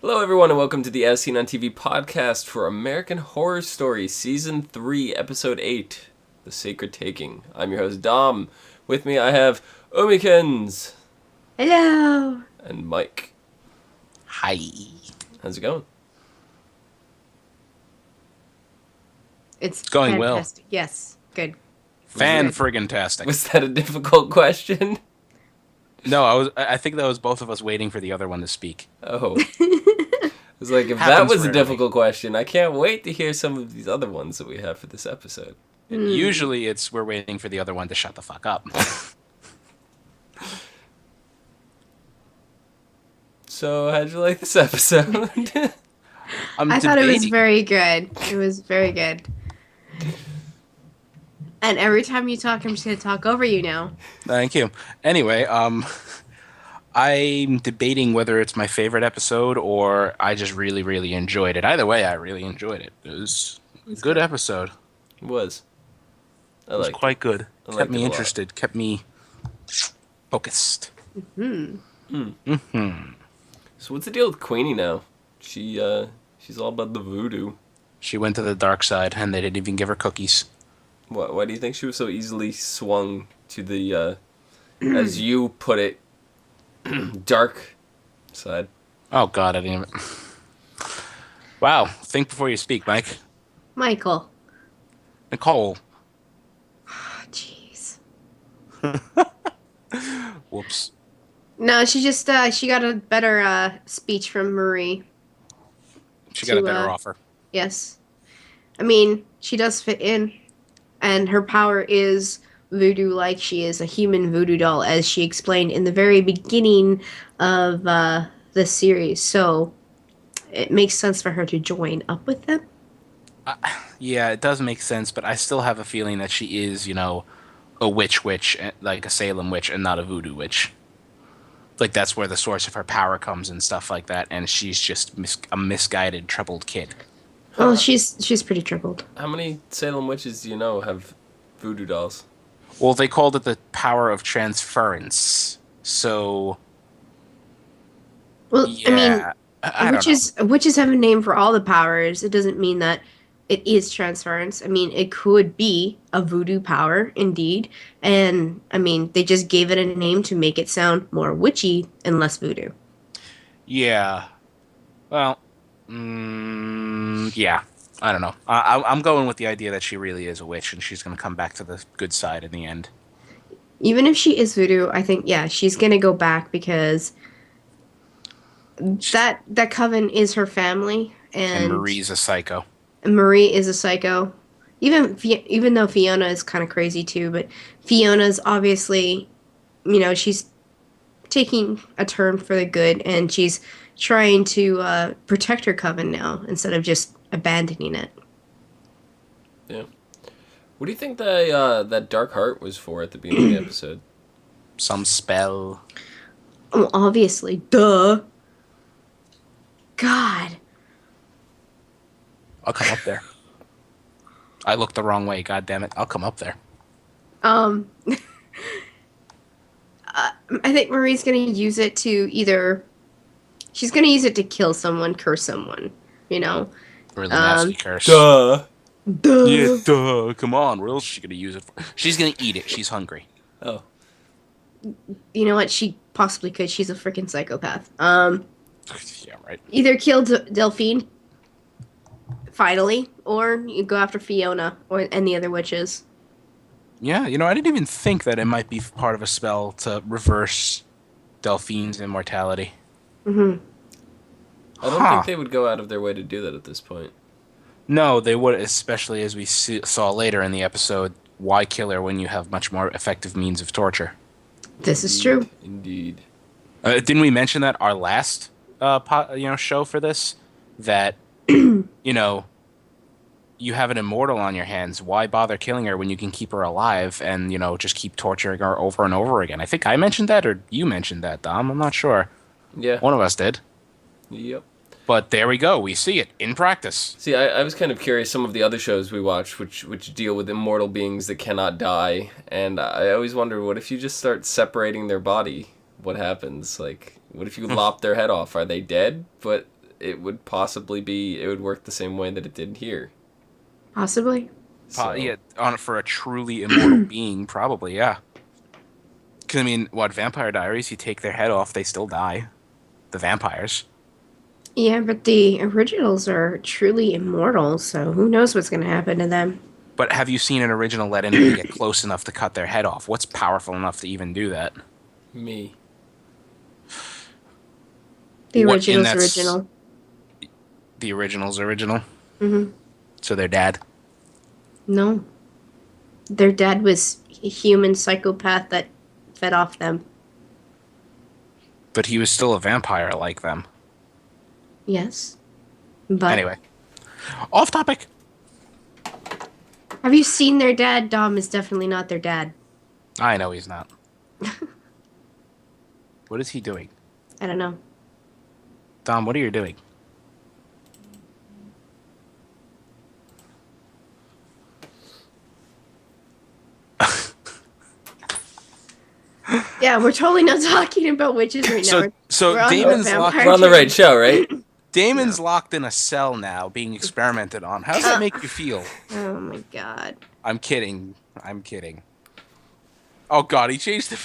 Hello, everyone, and welcome to the As Seen on TV podcast for American Horror Story, Season 3, Episode 8, The Sacred Taking. I'm your host, Dom. With me, I have Omikins. Hello. And Mike. Hi. How's it going? It's going fantastic. Well. Yes, good. Fan-friggin-tastic. Was that a difficult question? No, I think that was both of us waiting for the other one to speak. Oh. It's like, if that was a difficult question, I can't wait to hear some of these other ones that we have for this episode. Usually we're waiting for the other one to shut the fuck up. So, how'd you like this episode? I thought it was very good. It was very good. And every time you talk, I'm just going to talk over you now. Thank you. Anyway, I'm debating whether it's my favorite episode or I just really, really enjoyed it. Either way, I really enjoyed it. It was a good episode. It was. It was quite good. Kept me interested. Kept me focused. So what's the deal with Queenie now? She's all about the voodoo. She went to the dark side, and they didn't even give her cookies. Why do you think she was so easily swung to the, as you put it, dark side? Oh, God, I didn't even... Wow, think before you speak, Mike. Michael. Nicole. Jeez. Whoops. No, she just, she got a better speech from Marie. She got a better offer. Yes. I mean, she does fit in. And her power is voodoo-like. She is a human voodoo doll, as she explained in the very beginning of the series. So it makes sense for her to join up with them. Yeah, it does make sense, but I still have a feeling that she is, a witch, like a Salem witch, and not a voodoo witch. Like, that's where the source of her power comes and stuff like that, and she's just a misguided, troubled kid. Well, she's pretty troubled. How many Salem witches do you know have voodoo dolls? Well, they called it the power of transference. So, well, yeah, I mean, witches have a name for all the powers. It doesn't mean that it is transference. I mean, it could be a voodoo power, indeed. And, I mean, they just gave it a name to make it sound more witchy and less voodoo. Yeah. Well... yeah, I don't know. I'm going with the idea that she really is a witch and she's going to come back to the good side in the end. Even if she is voodoo, I think, yeah, she's going to go back because that Coven is her family. And Marie's a psycho. Marie is a psycho. Even though Fiona is kind of crazy too, but Fiona's obviously, she's taking a turn for the good and she's trying to protect her coven now instead of just abandoning it. Yeah. What do you think that dark heart was for at the beginning of the episode? Some spell. Well, obviously. Duh. God. I'll come up there. I looked the wrong way, god damn it. I'll come up there. I think Marie's going to use it to either... She's going to use it to kill someone, curse someone, Really nasty curse. Duh. Yeah, duh. Come on, what else is she going to use it for? She's going to eat it. She's hungry. Oh. You know what? She possibly could. She's a freaking psychopath. Yeah, right. Either kill Delphine, finally, or you go after Fiona and the other witches. Yeah, I didn't even think that it might be part of a spell to reverse Delphine's immortality. Mm-hmm. I don't think they would go out of their way to do that at this point. No, they would, especially as we saw later in the episode. Why kill her when you have much more effective means of torture? This is true. Indeed. Didn't we mention that our last show for this? That, you have an immortal on your hands. Why bother killing her when you can keep her alive and, just keep torturing her over and over again? I think I mentioned that, or you mentioned that, Dom. I'm not sure. Yeah. One of us did. Yep. But there we go. We see it in practice. See, I was kind of curious. Some of the other shows we watch, which deal with immortal beings that cannot die, and I always wonder, what if you just start separating their body? What happens? Like, what if you lop their head off? Are they dead? But it would it would work the same way that it did here. Possibly. So, Yeah, for a truly immortal being, probably, yeah. Because, I mean, Vampire Diaries, you take their head off, they still die. The vampires. Yeah, but the originals are truly immortal, so who knows what's going to happen to them. But have you seen an original let anybody get close enough to cut their head off? What's powerful enough to even do that? me. The What, original's and that's- original. The original's original? Mm-hmm. So their dad? No. Their dad was a human psychopath that fed off them. But he was still a vampire like them. Yes. But Anyway. Off topic! have you seen their dad? Dom is definitely not their dad. I know he's not. What is he doing? I don't know. Dom, what are you doing? Yeah, we're totally not talking about witches right now. So We're on the Damon's vampire locked. We're on the right show, right? Damon's locked in a cell now, being experimented on. How does that make you feel? Oh my god. I'm kidding. I'm kidding. Oh God, he changed the.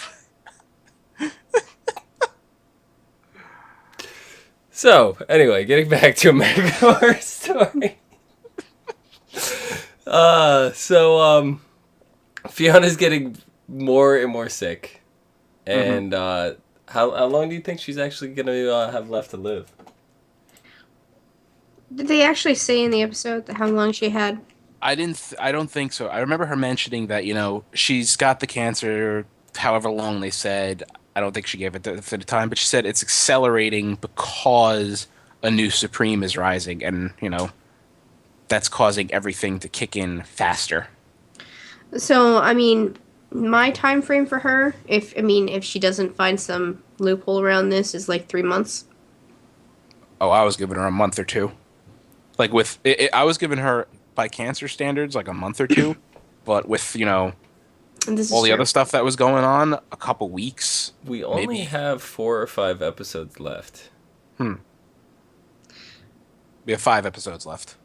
So, anyway, getting back to American Horror Story. Fiona's getting more and more sick. And how long do you think she's actually going to have left to live? Did they actually say in the episode how long she had? I don't think so. I remember her mentioning that she's got the cancer. However long they said. I don't think she gave it for the time, but she said it's accelerating because a new Supreme is rising, and that's causing everything to kick in faster. So, I mean, my time frame for her, if she doesn't find some loophole around this, is like 3 months. Oh, I was giving her a month or two. Like I was giving her by cancer standards like a month or two, but with all the other stuff that was going on, a couple weeks. We only have 4 or 5 episodes left. We have 5 episodes left.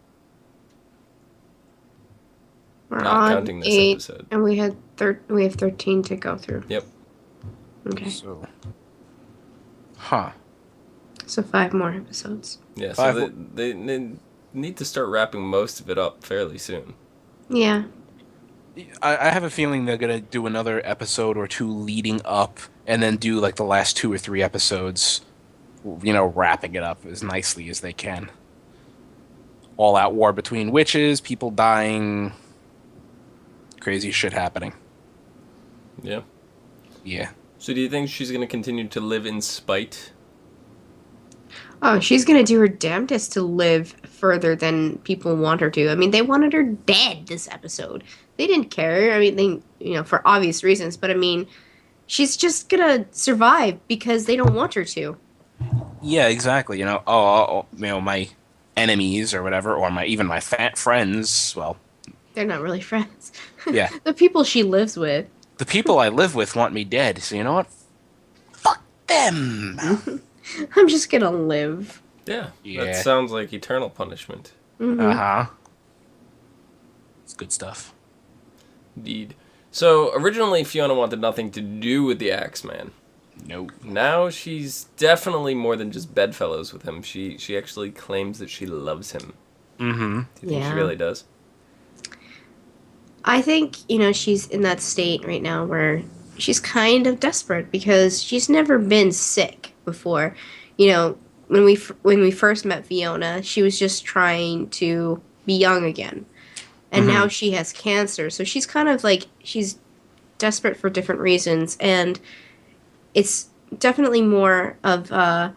We're Not on counting this 8, episode. and we have 13 to go through. Yep. Okay. So 5 more episodes. Yeah, so they need to start wrapping most of it up fairly soon. Yeah. I have a feeling they're gonna do another episode or 2 leading up, and then do like the last 2 or 3 episodes, wrapping it up as nicely as they can. All out war between witches, people dying, crazy shit happening. Yeah. Yeah. So do you think she's going to continue to live in spite? Oh, she's gonna do her damnedest to live further than people want her to. I mean, they wanted her dead this episode. They didn't care. I mean, for obvious reasons. But I mean, she's just gonna survive because they don't want her to. Yeah, exactly. My enemies or whatever, or even my friends. Well, They're not really friends. yeah, The people she lives with. the people I live with want me dead. So you know what? Fuck them. I'm just gonna live. Yeah. Yeah. That sounds like eternal punishment. It's good stuff. Indeed. So, originally Fiona wanted nothing to do with the Axeman. Nope. Now she's definitely more than just bedfellows with him. She actually claims that she loves him. Mm-hmm. Do you think she really does? I think, she's in that state right now where she's kind of desperate because she's never been sick before. When we first met Fiona, she was just trying to be young again. And now she has cancer. So she's kind of like, she's desperate for different reasons. And it's definitely more of a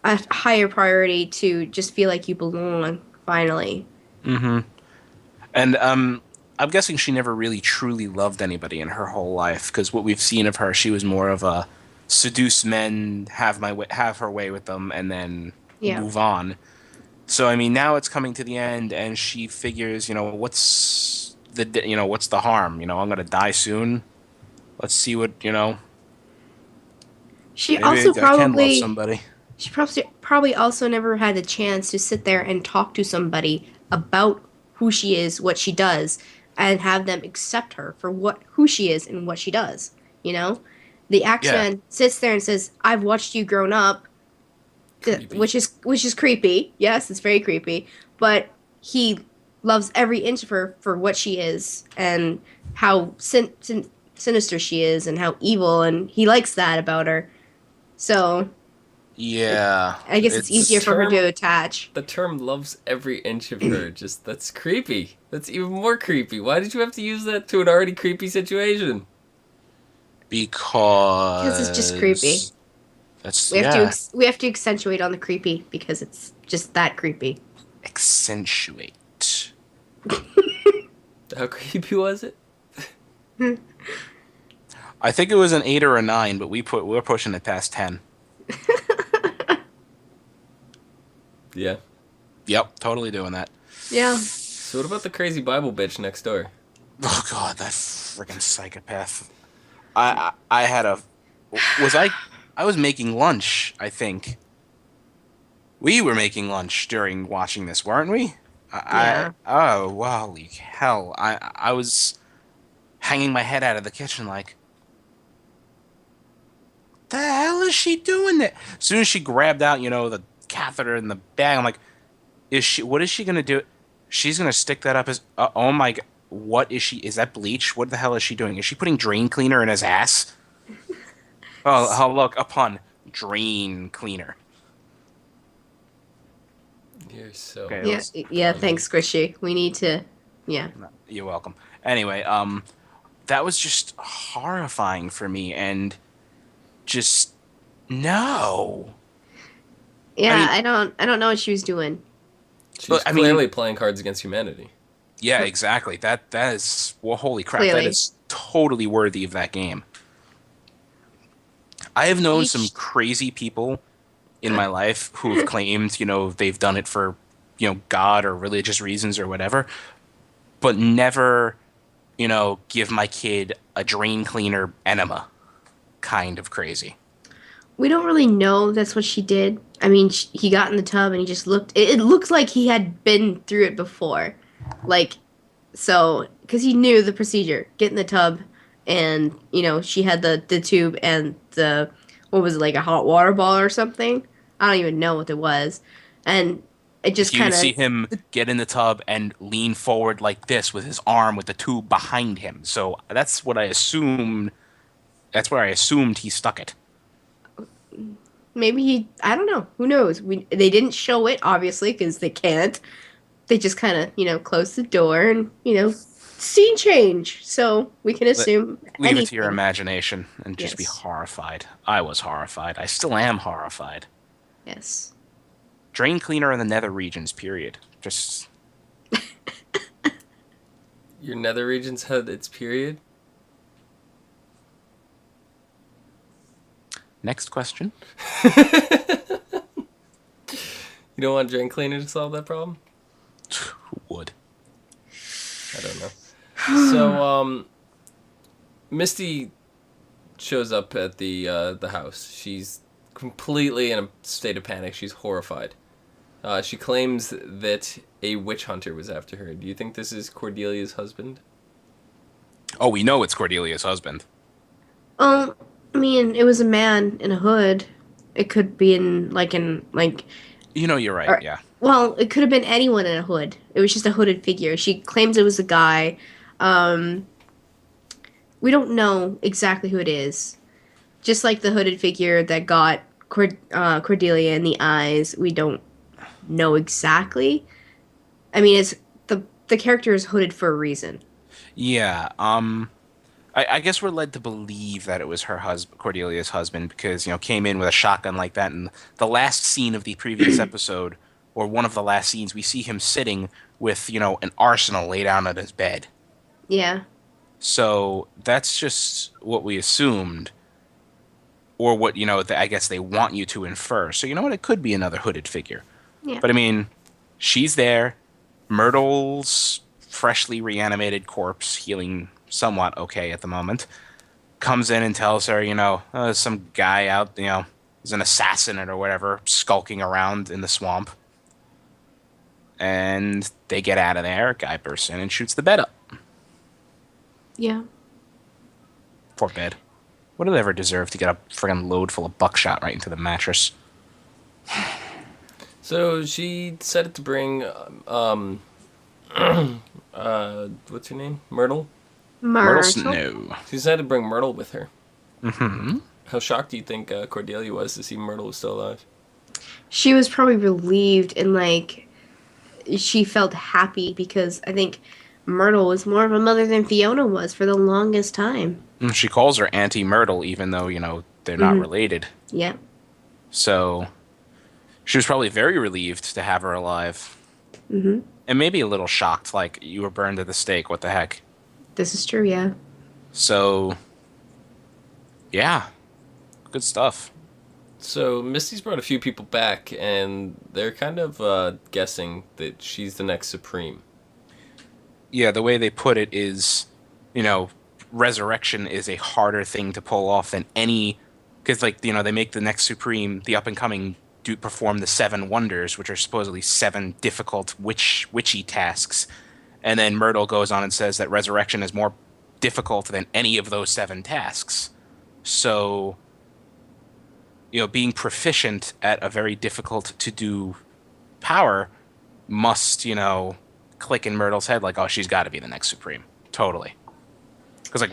higher priority to just feel like you belong, finally. Mm-hmm. And I'm guessing she never really truly loved anybody in her whole life, because what we've seen of her, she was more of a seduce men, have her way with them, and then move on. So I mean, now it's coming to the end, and she figures, what's the harm? I'm gonna die soon. Let's see what. She Maybe also I can love probably somebody. She probably also never had the chance to sit there and talk to somebody about who she is, what she does, and have them accept her for who she is and what she does. You know, the Yeah. Axeman sits there and says, "I've watched you grown up," Creepy. which is creepy. Yes, it's very creepy, but he loves every inch of her for what she is and how sinister she is and how evil, and he likes that about her. So Yeah. I guess it's easier for her to attach. The term "loves every inch of her" that's creepy. That's even more creepy. Why did you have to use that to an already creepy situation? Because It's just creepy. That's We have to accentuate on the creepy because it's just that creepy. accentuate. How creepy was it? I think it was an 8 or a 9, but we're pushing it past 10. Yeah. Yep, totally doing that. Yeah. So what about the crazy Bible bitch next door? Oh god, that freaking psychopath. I had a I was making lunch, I think. We were making lunch during watching this, weren't we? Yeah. Oh, holy hell. I was hanging my head out of the kitchen like, the hell is she doing there? As soon as she grabbed out, the catheter in the bag, I'm like, what is she going to do? She's going to stick that up as, oh my god, what is she, is that bleach? What the hell is she doing? Is she putting drain cleaner in his ass? Oh, look, a pun. Drain cleaner. You're so... Okay. Yeah, thanks, Squishy. We need to, yeah. You're welcome. Anyway, that was just horrifying for me, and just no. Yeah, I don't know what she was doing. She's clearly playing cards against humanity. Yeah, exactly. That is, well, holy crap, Clearly. that is totally worthy of that game. I have known some crazy people in my life who have claimed, they've done it for, God or religious reasons or whatever, but never, give my kid a drain cleaner enema. Kind of crazy. We don't really know that's what she did. I mean, he got in the tub and he just looked. It looked like he had been through it before, because he knew the procedure. Get in the tub, and she had the tube and the, what was it, like a hot water ball or something? I don't even know what it was, and it just kind of. You see him get in the tub and lean forward like this with his arm with the tube behind him. So that's what I assumed. That's where I assumed he stuck it. Maybe I don't know. Who knows? They didn't show it, obviously, because they can't. They just kind of, closed the door and, scene change. So we can assume Leave anything. it to your imagination and just be Yes. horrified. I was horrified. I still am horrified. Yes. Drain cleaner in the nether regions, period. Just... Your nether regions had its period? Next question. You don't want drain cleaner to solve that problem? Who would? I don't know. So, Misty shows up at the house. She's completely in a state of panic. She's horrified. She claims that a witch hunter was after her. Do you think this is Cordelia's husband? Oh, we know it's Cordelia's husband. I mean, it was a man in a hood. It could be in like. You're right, yeah. Well, it could have been anyone in a hood. It was just a hooded figure. She claims it was a guy. We don't know exactly who it is. Just like the hooded figure that got Cordelia in the eyes, we don't know exactly. I mean, it's the character is hooded for a reason. Yeah, I guess we're led to believe that it was her husband, Cordelia's husband, because, came in with a shotgun like that. And the last scene of the previous episode, or one of the last scenes, we see him sitting with, an arsenal laid down at his bed. Yeah. So that's just what we assumed, or what, I guess they want you to infer. So you know what? It could be another hooded figure. Yeah. But I mean, she's there. Myrtle's freshly reanimated corpse, healing somewhat okay at the moment, comes in and tells her, some guy out, he's There's an assassin or whatever skulking around in the swamp. And they get out of there. A guy bursts in and shoots the bed up. Yeah. Poor bed. What do they ever deserve to get a friggin' load full of buckshot right into the mattress? So she decided to bring, what's her name? Myrtle? Myrtle Myrtle. Snow. She decided to bring Myrtle with her. Mm-hmm. How shocked do you think Cordelia was to see Myrtle was still alive? She was probably relieved and, like, she felt happy because I think Myrtle was more of a mother than Fiona was for the longest time. She calls her Auntie Myrtle, even though, they're not related. Yeah. So she was probably very relieved to have her alive. Mm-hmm. And maybe a little shocked, like, you were burned at the stake, what the heck? This is true, yeah. So, yeah. Good stuff. So Misty's brought a few people back, and they're kind of guessing that she's the next Supreme. Yeah, the way they put it is, resurrection is a harder thing to pull off than any... Because, they make the next Supreme, the up-and-coming, perform the 7 wonders, which are supposedly 7 difficult witchy tasks. And then Myrtle goes on and says that resurrection is more difficult than any of those 7 tasks. So, being proficient at a very difficult-to-do power must, click in Myrtle's head like, oh, she's got to be the next Supreme. Totally. Because,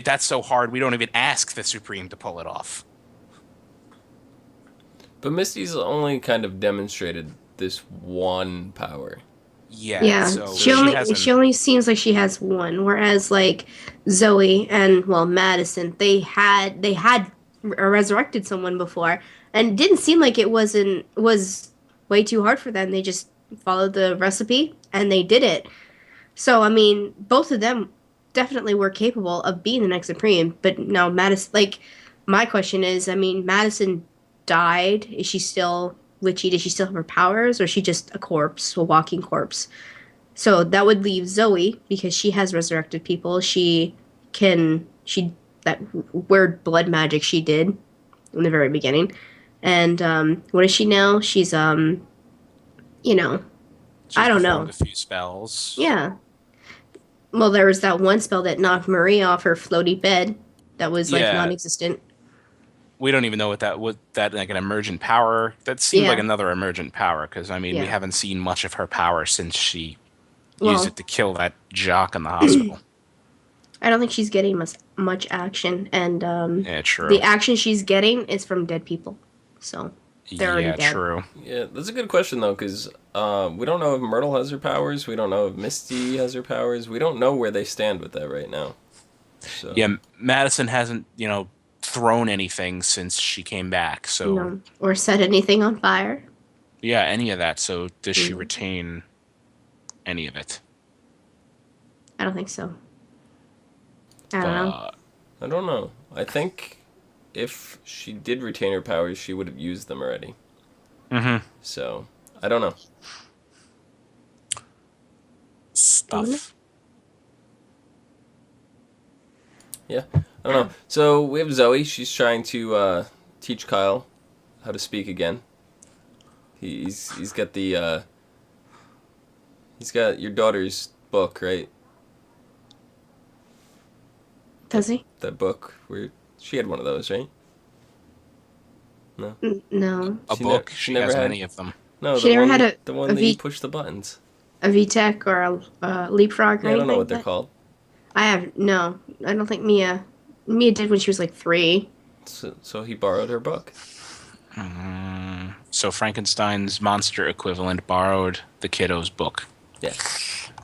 that's so hard, we don't even ask the Supreme to pull it off. But Misty's only kind of demonstrated this one power. Yeah. Yeah. So she only seems like she has one, whereas like Zoe and Madison, they had resurrected someone before, and it didn't seem like it was way too hard for them. They just followed the recipe and they did it. So I mean, both of them definitely were capable of being the next Supreme. But now Madison, like, my question is, I mean, Madison died. Is she still witchy? Does she still have her powers, or is she just a walking corpse? So that would leave Zoe, because she has resurrected people. That weird blood magic she did in the very beginning. And what is she now? She's I don't know. A few spells. Yeah. Well, there was that one spell that knocked Marie off her floaty bed that was like non-existent. We don't even know what that like an emergent power. That seemed like another emergent power, because we haven't seen much of her power since she used it to kill that jock in the hospital. I don't think she's getting much action, and true. The action she's getting is from dead people, so they're already dead. Yeah, true. Yeah, that's a good question though, because we don't know if Myrtle has her powers. We don't know if Misty has her powers. We don't know where they stand with that right now. So. Yeah, Madison hasn't thrown anything since she came back, so or set anything on fire. Yeah, any of that. So does she retain any of it? I don't think so. I don't know. I don't know. I think if she did retain her powers, she would have used them already. Mm-hmm. So I don't know. Stuff. Yeah, I don't know. So we have Zoe. She's trying to teach Kyle how to speak again. He's got the he's got your daughter's book, right? Does he? That book where she had one of those, right? No. No. A book. She never had any of them. No, she never had the one that you push the buttons. A VTech or a Leapfrog or anything? I don't know what they're called. I don't think Mia did when she was like 3. So he borrowed her book. So Frankenstein's monster equivalent borrowed the kiddo's book. Yeah.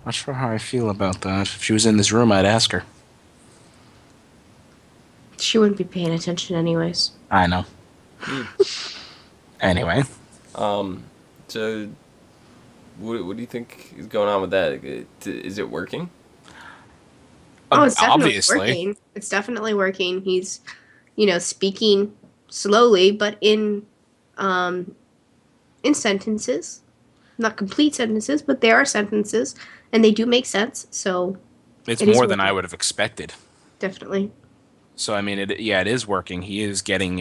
Not sure how I feel about that. If she was in this room, I'd ask her. She wouldn't be paying attention anyways. I know. Anyway. So what do you think is going on with that? Is it working? Oh, it's definitely obviously working. It's definitely working. He's, speaking slowly, but in sentences, not complete sentences, but they are sentences, and they do make sense. So it's more than I would have expected. Definitely. So I mean, it is working. He is getting,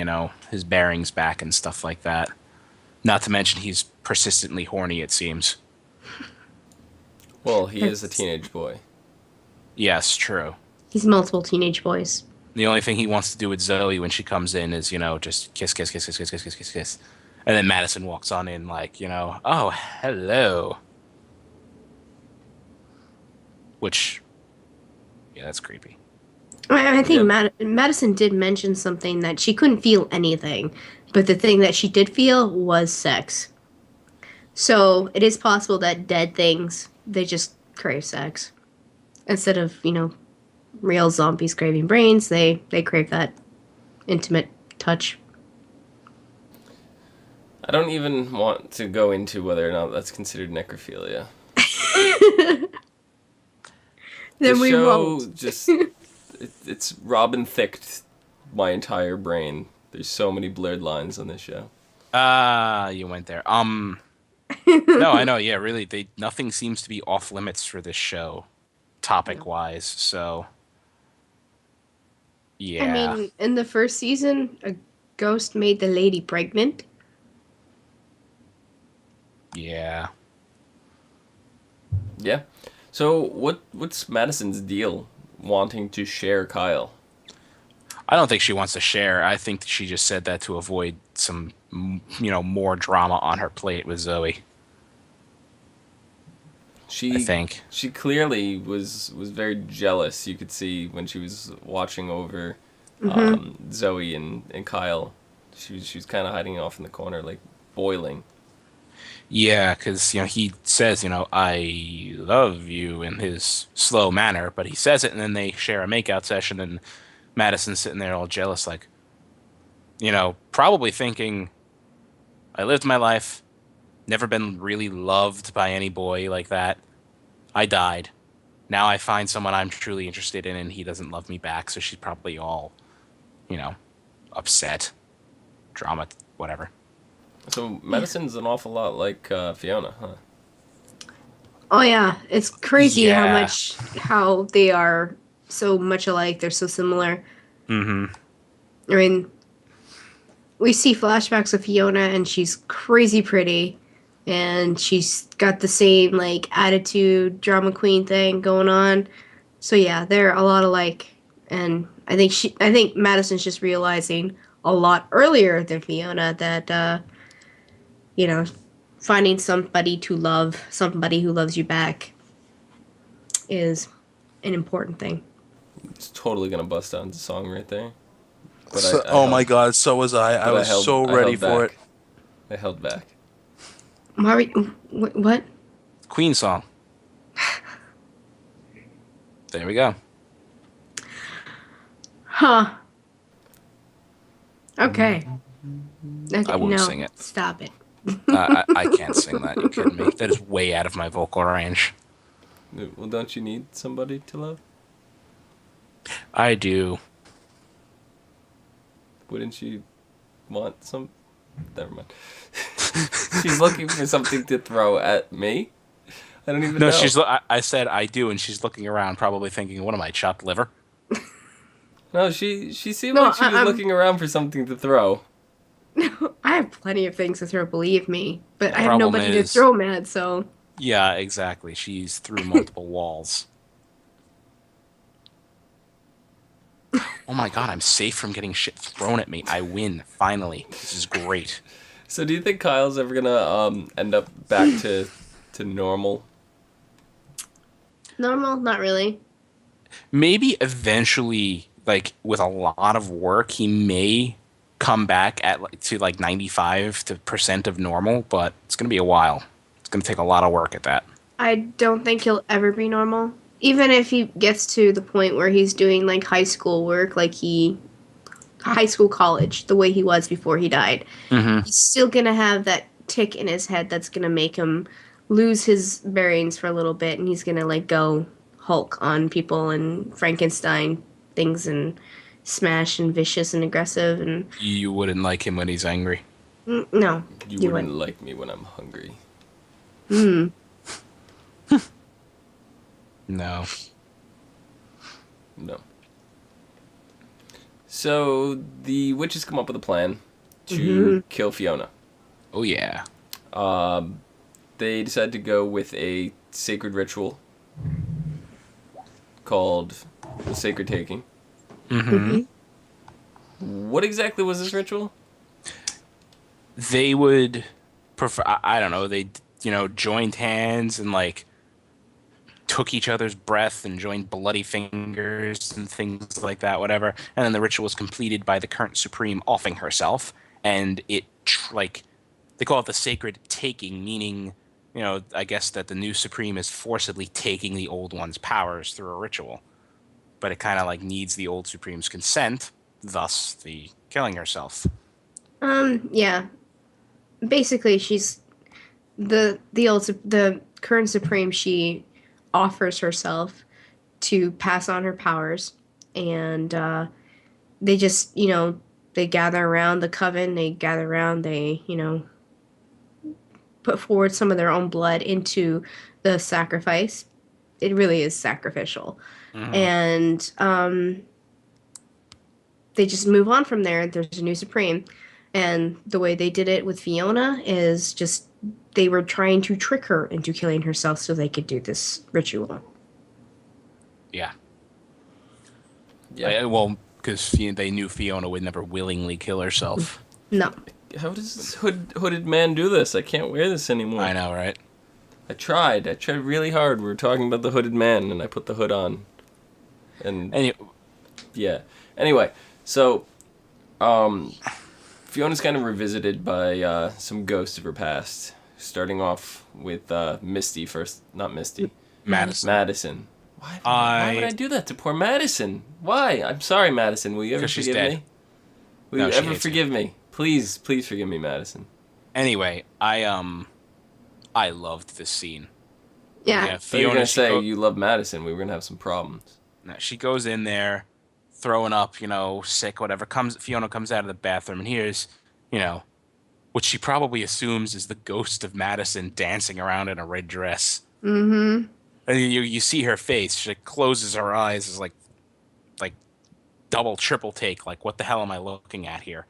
his bearings back and stuff like that. Not to mention he's persistently horny, it seems. Well, he is a That's teenage boy. Yes, true. he's multiple teenage boys. The only thing he wants to do with Zoe when she comes in is, just kiss, kiss, kiss, kiss, kiss, kiss, kiss, kiss, kiss. And then Madison walks on in like, oh, hello. Which, yeah, that's creepy. I think Yeah. Madison did mention something that she couldn't feel anything, but the thing that she did feel was sex. So it is possible that dead things, they just crave sex. Instead of, real zombies craving brains, they crave that intimate touch. I don't even want to go into whether or not that's considered necrophilia. The Then we show won't. just it's Robin Thicke my entire brain. There's so many blurred lines on this show. You went there. No, I know. Yeah, really, nothing seems to be off limits for this show, topic wise. So, I yeah, mean, in the first season, a ghost made the lady pregnant. yeah. Yeah. So what's Madison's deal wanting to share Kyle? I don't think she wants to share. I think she just said that to avoid some, more drama on her plate with Zoe. I She think. she clearly was very jealous. You could see when she was watching over Mm-hmm. Zoe and Kyle. She was kind of hiding off in the corner, like boiling. Yeah, because he says, I love you in his slow manner, but he says it, and then they share a makeout session, and Madison's sitting there all jealous, like, probably thinking, I lived my life, never been really loved by any boy like that. I died. Now I find someone I'm truly interested in, and he doesn't love me back, so she's probably all, you know, upset, drama, whatever. So Yeah. Madison's an awful lot like Fiona, huh? Oh yeah, it's crazy Yeah. how they are so much alike. They're so similar. Mm-hmm. I mean, we see flashbacks of Fiona, and she's crazy pretty, and she's got the same like attitude, drama queen thing going on. So yeah, they're a lot alike, and I think Madison's just realizing a lot earlier than Fiona that you know, finding somebody to love, somebody who loves you back, is an important thing. It's totally gonna bust out into song right there. But So, I oh my held God, so was I. I but was so I ready held for it. back. I held back. Mari, what? Queen song. There we go. Huh. Okay. Okay, I won't no, sing it. stop it. I can't sing that. You kidding me? That is way out of my vocal range. Well, don't you need somebody to love? I do. Wouldn't you want some? Never mind. She's looking for something to throw at me. I don't even No, know. I said I do, and she's looking around, probably thinking, "What am I, chopped liver?" No, she seemed No, like she was I'm. looking around for something to throw. I have plenty of things to throw, believe me, but I have Problem nobody to is, throw them at. So yeah, exactly. She's through multiple walls. Oh my God, I'm safe from getting shit thrown at me. I win finally. This is great. So do you think Kyle's ever gonna end up back to normal? normal, not really. Maybe eventually, like with a lot of work, he may come back at to like 95% of normal, but it's gonna be a while. It's gonna take a lot of work at that. I don't think he'll ever be normal. Even if he gets to the point where he's doing like high school work, high school, college, the way he was before he died, Mm-hmm. he's still gonna have that tick in his head that's gonna make him lose his bearings for a little bit, and he's gonna like go Hulk on people and Frankenstein things and smash and vicious and aggressive and You wouldn't like him when he's angry. no, You you wouldn't wouldn't. like me when I'm hungry. Hmm. No. No. So the witches come up with a plan to Mm-hmm. kill Fiona. Oh yeah. They decide to go with a sacred ritual called the Sacred Taking. Mm-hmm. What exactly was this ritual? They would prefer. I don't know. They joined hands and like took each other's breath and joined bloody fingers and things like that, whatever. And then the ritual was completed by the current supreme offing herself, and like they call it the sacred taking, meaning I guess that the new supreme is forcibly taking the old one's powers through a ritual, but it kind of like needs the old supreme's consent, thus the killing herself. Yeah. Basically, she's the current supreme. She offers herself to pass on her powers, and they just they gather around the coven. They gather around. They put forward some of their own blood into the sacrifice. It really is sacrificial, Hmm. and they just move on from there. There's a new supreme, and the way they did it with Fiona is just they were trying to trick her into killing herself so they could do this ritual. Yeah. Yeah. Well, because they knew Fiona would never willingly kill herself. No. How does this hooded man do this? I can't wear this anymore. I know, right? I tried really hard. We were talking about the hooded man, and I put the hood on. And yeah. Anyway, so Fiona's kind of revisited by some ghosts of her past. Starting off with Misty first, not Misty. Madison. Madison. Why would I do that to poor Madison? Why? I'm sorry, Madison. Will you ever 'Cause she's forgive dead. me? Will No, you she ever hates me. forgive me? Please, please forgive me, Madison. Anyway, I loved this scene. Yeah. Yeah, I thought you were Fiona. gonna say you love Madison. We were gonna have some problems. She goes in there, throwing up, sick, whatever. Fiona comes out of the bathroom and hears, what she probably assumes is the ghost of Madison dancing around in a red dress. Mm-hmm. And you see her face. She closes her eyes, is like double, triple take. Like, what the hell am I looking at here?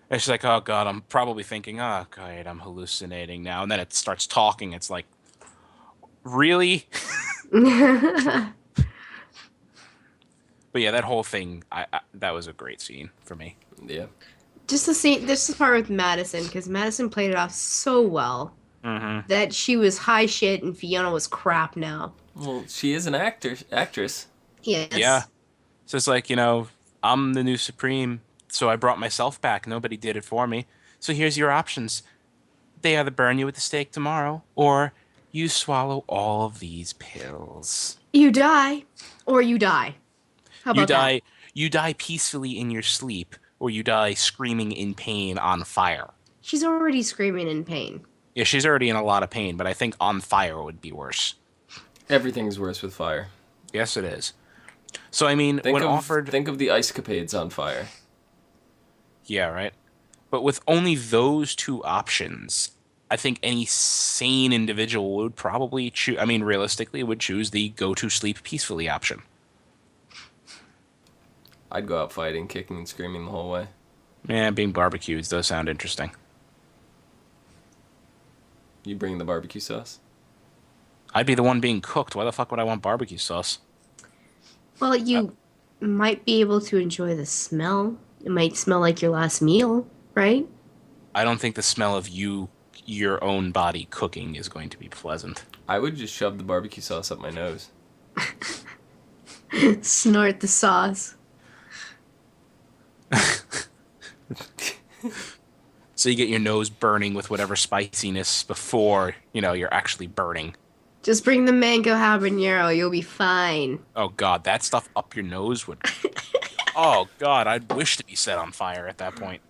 And she's like, oh god, I'm probably thinking, oh god, I'm hallucinating now. And then it starts talking. It's like, really? But yeah, that whole thing, that was a great scene for me. Yeah. Just the scene. This is part with Madison because Madison played it off so well Mm-hmm. that she was high shit and Fiona was crap now. Well, she is an actress. Yes. Yeah. So it's like, I'm the new Supreme, so I brought myself back. Nobody did it for me. So here's your options. They either burn you at the stake tomorrow, or you swallow all of these pills. You die, or you die. How about You die peacefully in your sleep, or you die screaming in pain on fire. that? She's already screaming in pain. Yeah, she's already in a lot of pain, but I think on fire would be worse. Everything's worse with fire. Yes, it is. So, I mean, Think offered... of the ice capades on fire. Yeah, right? But with only those two options, I think any sane individual would probably choose... I mean, realistically, would choose the go to sleep peacefully option. I'd go out fighting, kicking and screaming the whole way. Yeah, being barbecued does sound interesting. You bring the barbecue sauce? I'd be the one being cooked. Why the fuck would I want barbecue sauce? Well, you might be able to enjoy the smell. It might smell like your last meal, right? I don't think the smell of your own body cooking is going to be pleasant. I would just shove the barbecue sauce up my nose. Snort the sauce. So you get your nose burning with whatever spiciness before, you're actually burning. Just bring the mango habanero. You'll be fine. Oh god, that stuff up your nose would... Oh god, I'd wish to be set on fire at that point.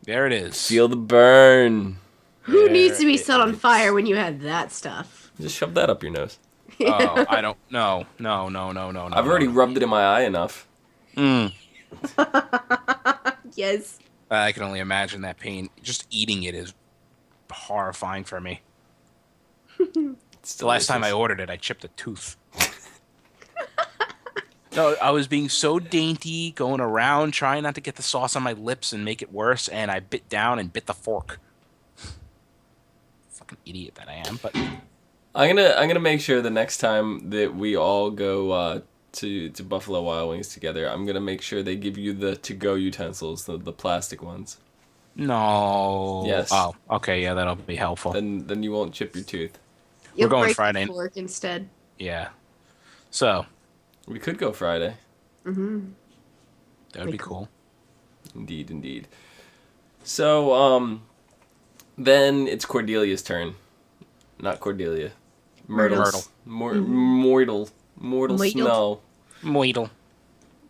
There it is. Feel the burn. Who There needs to be it set on is. fire when you have that stuff? Just shove that up your nose. Oh, I don't... No. I've already rubbed it in my eye enough. Yes. I can only imagine that pain. Just eating it is horrifying for me. It's The last time I delicious. ordered it, I chipped a tooth. No, I was being so dainty, going around, trying not to get the sauce on my lips and make it worse, and I bit down and bit the fork. Fucking idiot that I am, but I'm gonna make sure the next time that we all go to Buffalo Wild Wings together, I'm gonna make sure they give you the to-go utensils, the plastic ones. no. Yes. Oh, okay, yeah, that'll be helpful. Then you won't chip your tooth. You'll going break Friday. the fork instead. Yeah. So, We could go Friday. Mm-hmm. that would be cool. Indeed, indeed. So, then it's Cordelia's turn. Not Cordelia. Myrtle's. Mortal Myrtle. Snow. Moidle.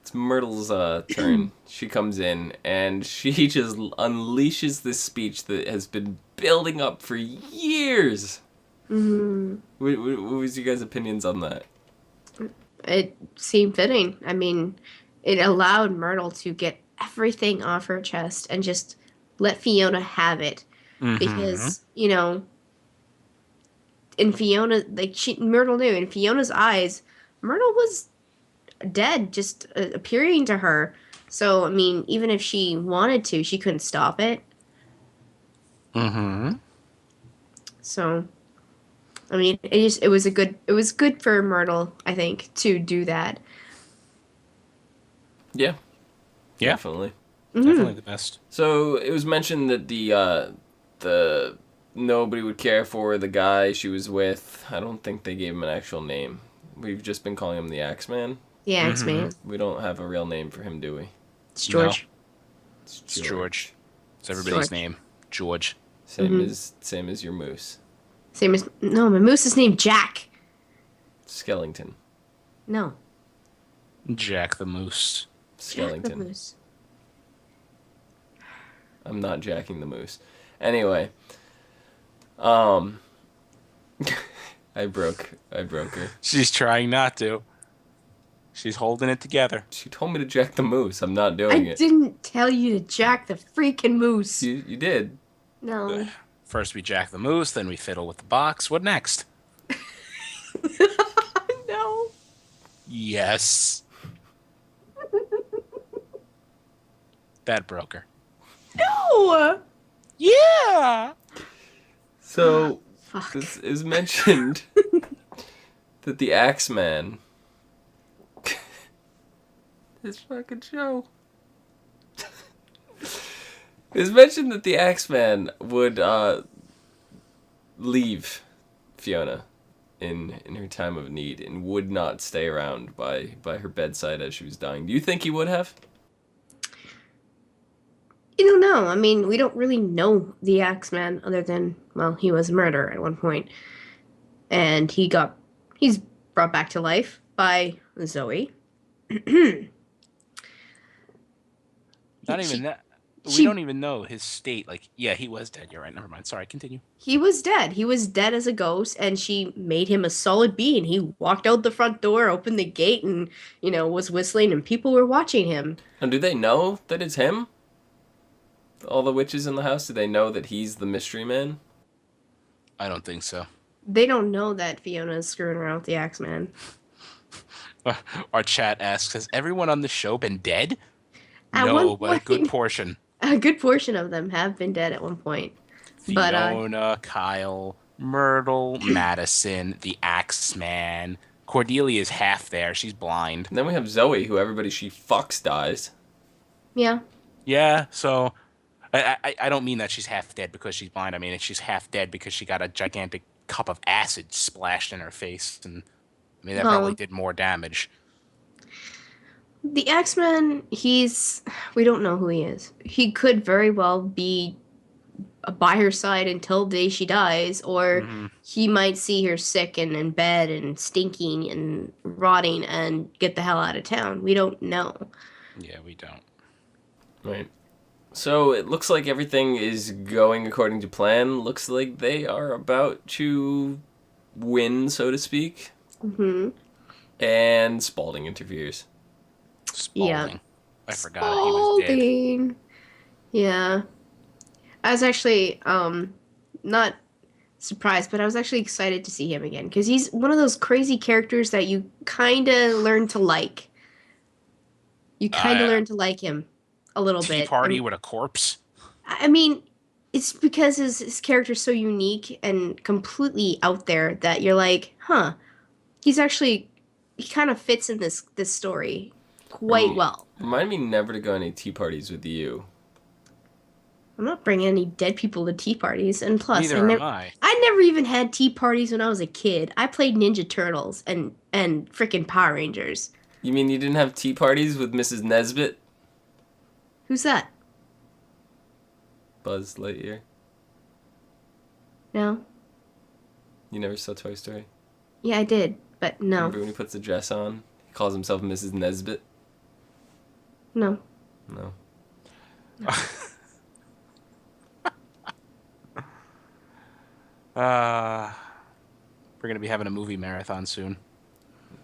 It's Myrtle's turn. She comes in and she just unleashes this speech that has been building up for years. Mm-hmm. What was you guys' opinions on that? It seemed fitting. I mean, it allowed Myrtle to get everything off her chest and just let Fiona have it. Mm-hmm. Because, you know, in Fiona, like, Myrtle knew, in Fiona's eyes, Myrtle was dead, just appearing to her. So, I mean, even if she wanted to, she couldn't stop it. Mm-hmm. So, I mean, it was good for Myrtle, I think, to do that. Yeah. Yeah. Definitely. Definitely the best. So it was mentioned that the nobody would care for the guy she was with. I don't think they gave him an actual name. We've just been calling him the Axeman. The Axeman. We don't have a real name for him, do we? It's George. It's George. It's everybody's George. name. George. Same as your moose. Same as no, my moose is named Jack. Skellington. No, Jack the Moose. Jack the Skellington. moose. I'm not jacking the moose. Anyway, I broke her. She's trying not to. She's holding it together. She told me to jack the moose. I'm not doing I it. didn't tell you to jack the freaking moose. You did. No. First we jack the moose, then we fiddle with the box. What next? No. Yes. That broke her. No. Yeah. So Fuck. this is mentioned that the Axeman. This fucking show. It's mentioned that the Axeman would leave Fiona in her time of need and would not stay around by her bedside as she was dying. Do you think he would have? You don't know. I mean, we don't really know the Axeman other than, well, he was murdered at one point. And he's brought back to life by Zoe. Not even that. We she- don't even know his state. Like, yeah, he was dead. You're right. Never mind. Sorry. Continue. He was dead. He was dead as a ghost, and she made him a solid being. He walked out the front door, opened the gate, and, you know, was whistling, and people were watching him. And do they know that it's him? All the witches in the house, do they know that he's the mystery man? I don't think so. They don't know that Fiona's screwing around with the Axeman. Our chat asks, has everyone on the show been dead? At No, one but a good point. portion. A good portion of them have been dead at one point. But, Fiona, Kyle, Myrtle, Madison, the Axeman. Cordelia is half there. She's blind. And then we have Zoe, who everybody she fucks dies. Yeah. Yeah, so I don't mean that she's half dead because she's blind. I mean she's half dead because she got a gigantic cup of acid splashed in her face, and I mean that probably did more damage. The Axeman, we don't know who he is. He could very well be by her side until the day she dies, or he might see her sick and in bed and stinking and rotting and get the hell out of town. We don't know. Yeah, we don't. Right. So it looks like everything is going according to plan. Looks like they are about to win, so to speak. Mm-hmm. And Spaulding interferes. Spaulding. Yeah. I forgot he was dead. Spaulding. Yeah. I was actually not surprised, but I was actually excited to see him again because he's one of those crazy characters that you kind of learn to like. You kind of learn to like him a little Tea bit. party with a corpse. I mean, it's because his character's so unique and completely out there that you're like, huh, he's actually he kind of fits in this story quite well. Remind me never to go to any tea parties with you. I'm not bringing any dead people to tea parties, and plus, Neither am I. I never even had tea parties when I was a kid. I played Ninja Turtles and freaking Power Rangers. You mean you didn't have tea parties with Mrs. Nesbit? Who's that? Buzz Lightyear. No. You never saw Toy Story? Yeah, I did, but no. Remember when he puts the dress on? He calls himself Mrs. Nesbit? No. No. We're gonna be having a movie marathon soon.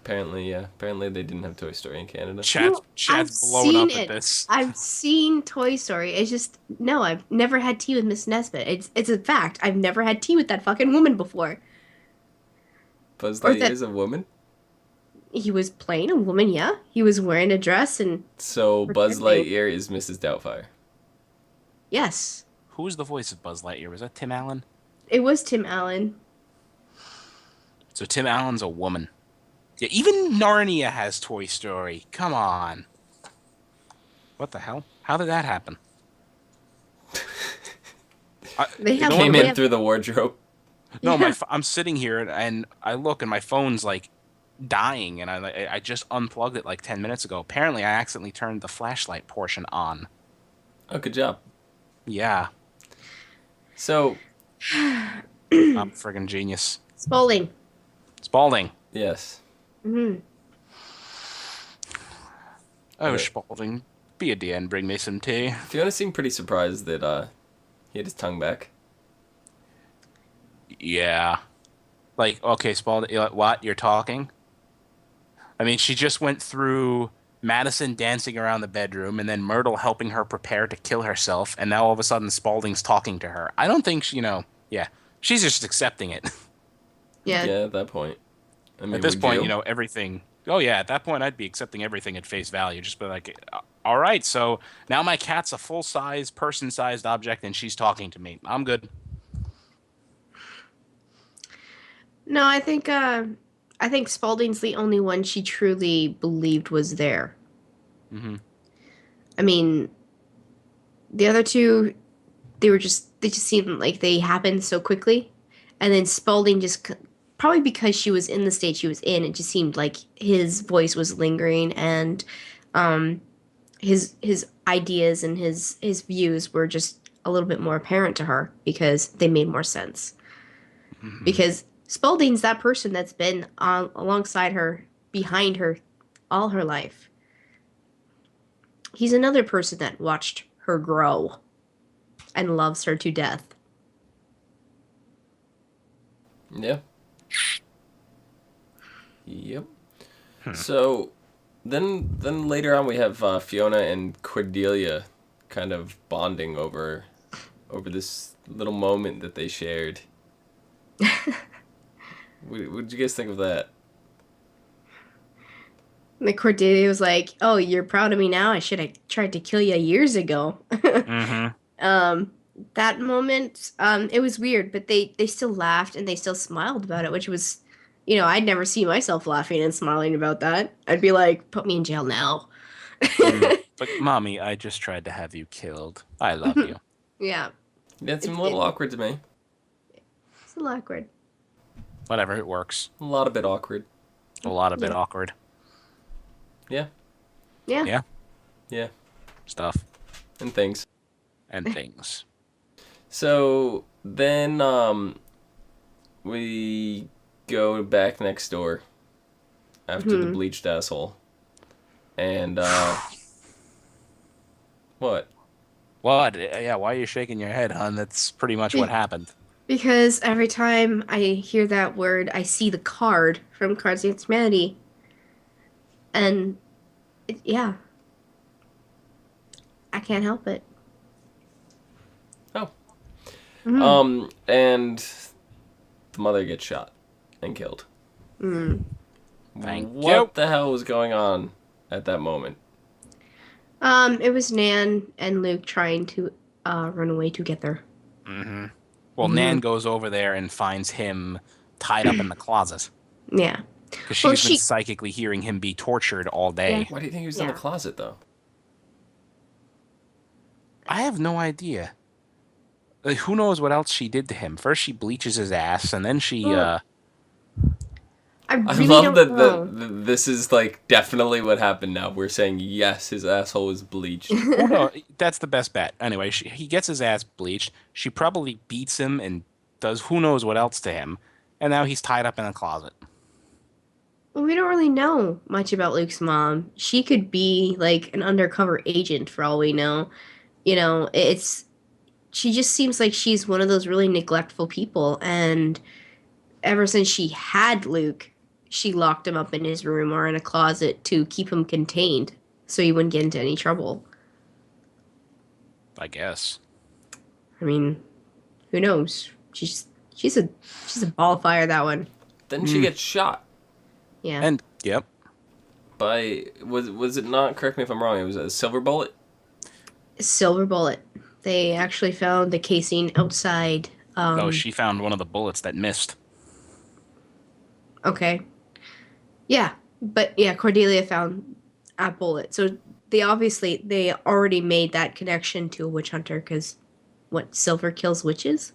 Apparently, yeah. Apparently they didn't have Toy Story in Canada. Chat's I've blowing up seen at this. I've seen Toy Story. It's just no, I've never had tea with Miss Nesbit. It's a fact. I've never had tea with that fucking woman before. Buzz Or Lightyear that- is a woman? He was playing a woman, yeah. He was wearing a dress and So Buzz Pretending. Lightyear is Mrs. Doubtfire. yes. Who was the voice of Buzz Lightyear? Was that Tim Allen? It was Tim Allen. So Tim Allen's a woman. Yeah, even Narnia has Toy Story. Come on. What the hell? How did that happen? They have Came they in have- through the wardrobe. No, Yeah. I'm sitting here and I look and my phone's like dying, and I just unplugged it like 10 minutes ago. Apparently, I accidentally turned the flashlight portion on. Oh, good job. Yeah, So, I'm a friggin' genius. Spalding. Spalding. yes. Hmm. Oh, Okay. Spalding, be a dear and bring me some tea. Fiona seemed pretty surprised that he had his tongue back. Yeah. Like, okay, Spalding, what? You're talking? I mean, she just went through Madison dancing around the bedroom and then Myrtle helping her prepare to kill herself, and now all of a sudden Spalding's talking to her. I don't think, yeah, she's just accepting it. Yeah. Yeah, at that point. I mean, At this would point, you? everything. Oh, yeah, at that point, I'd be accepting everything at face value. Just be like, all right, so now my cat's a full-size, person-sized object, and she's talking to me. I'm good. No, I think Spalding's the only one she truly believed was there. Mm-hmm. I mean, the other two, they just seemed like they happened so quickly, and then Spalding just probably because she was in the state she was in, it just seemed like his voice was lingering, and his ideas and his views were just a little bit more apparent to her because they made more sense. Mm-hmm. Because Spalding's that person that's been alongside her, behind her, all her life. He's another person that watched her grow and loves her to death. Yeah. Yep. So, then later on we have Fiona and Cordelia kind of bonding over this little moment that they shared. What did you guys think of that? And Cordelia was like, "Oh, you're proud of me now? I should have tried to kill you years ago." Mm-hmm. That moment, it was weird, but they still laughed and they still smiled about it, which was, I'd never see myself laughing and smiling about that. I'd be like, "Put me in jail now." But, Mommy, I just tried to have you killed. I love you. Yeah, That seemed a little awkward to me. it's a little awkward. Whatever, it works. A lot of bit awkward. A lot of bit Yeah. awkward. Yeah. Yeah. Yeah. Yeah. Stuff And things. and things. So then we go back next door after the bleached asshole. And what? What? Yeah, why are you shaking your head, hon? That's pretty much what happened. Because every time I hear that word, I see the card from Cards Against Humanity. And, yeah. I can't help it. Oh. Mhm. And the mother gets shot and killed. Thank What you. the hell was going on at that moment? It was Nan and Luke trying to run away together. Hmm. Well, Hmm. Nan goes over there and finds him tied up in the closet Yeah. because Well, she's been she. psychically hearing him be tortured all Yeah. day. Why do you think he was in the Yeah. closet though? I have no idea. Who knows what else she did to him? First, she bleaches his ass, and then she Well, I I really love don't that know. this is like definitely what happened now. We're saying yes, his asshole was bleached. Oh no, that's the best bet. Anyway, he gets his ass bleached. She probably beats him and does who knows what else to him, and now he's tied up in a closet. Well, we don't really know much about Luke's mom. She could be like an undercover agent for all we know. It's she just seems like she's one of those really neglectful people, and ever since she had Luke, she locked him up in his room or in a closet to keep him contained so he wouldn't get into any trouble. I guess. I mean, who knows? She's a she's a ball of fire, that one. Then she Hmm. gets shot Yeah. And yep, by was it not? Correct me if I'm wrong. It was a silver bullet. Silver bullet. They actually found the casing outside. no, she found one of the bullets that missed. Okay. Yeah. But yeah, Cordelia found a bullet. So they already made that connection to a witch hunter because what, silver kills witches?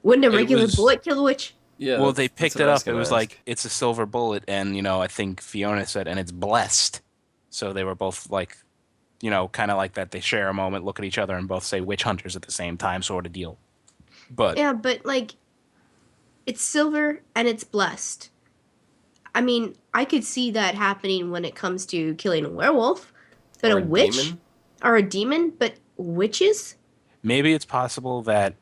Wouldn't a It regular was bullet kill a witch? yeah. Well, they That's picked what it I was up. It gonna was ask. like it's a silver bullet, and I think Fiona said, and it's blessed. So they were both like, kind of like that. They share a moment, look at each other, and both say witch hunters at the same time, sort of deal. But Yeah, but like it's silver and it's blessed. I mean, I could see that happening when it comes to killing a werewolf, but Or a a witch demon. or a demon, but witches? maybe it's possible that,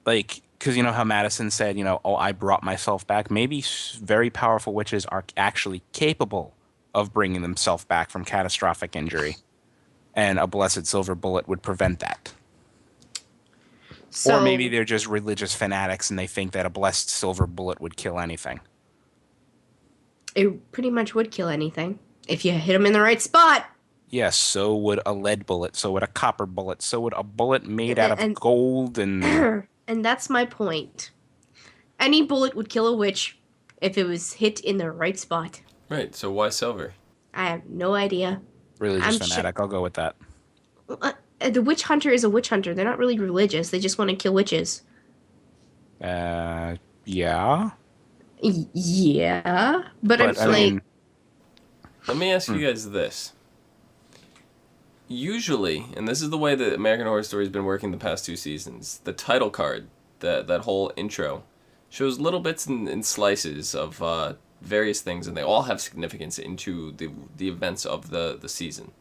like, because how Madison said, oh, I brought myself back. Maybe very powerful witches are actually capable of bringing themselves back from catastrophic injury, and a blessed silver bullet would prevent that. Or maybe So they're just religious fanatics and they think that a blessed silver bullet would kill anything. it pretty much would kill anything if you hit them in the right spot. Yes, so would a lead bullet, so would a copper bullet, so would a bullet made out of And gold and and that's my point. Any bullet would kill a witch if it was hit in the right spot. Right. So why silver? I have no idea. religious I'm sure fanatic. I'll go with that. the witch hunter is a witch hunter. They're not really religious. They just want to kill witches. Yeah. Yeah, but I'm But I like, mean, Let me ask hmm, you guys this. Usually, and this is the way that American Horror Story has been working the past two seasons, the title card, that whole intro, shows little bits and slices of various things, and they all have significance into the events of the season.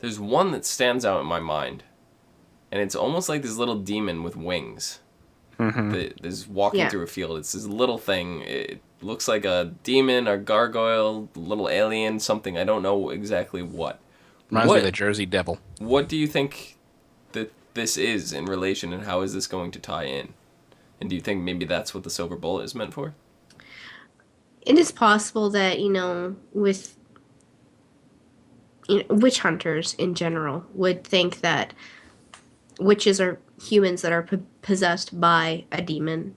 There's one that stands out in my mind, and it's almost like this little demon with wings mhm. that is walking yeah, through a field. It's this little thing. It looks like a demon or gargoyle, little alien, something. I don't know exactly what. Reminds me of the What Jersey Devil. what do you think that this is in relation, and how is this going to tie in? And do you think maybe that's what the silver bullet is meant for? it is possible that with witch hunters in general would think that witches are humans that are possessed by a demon,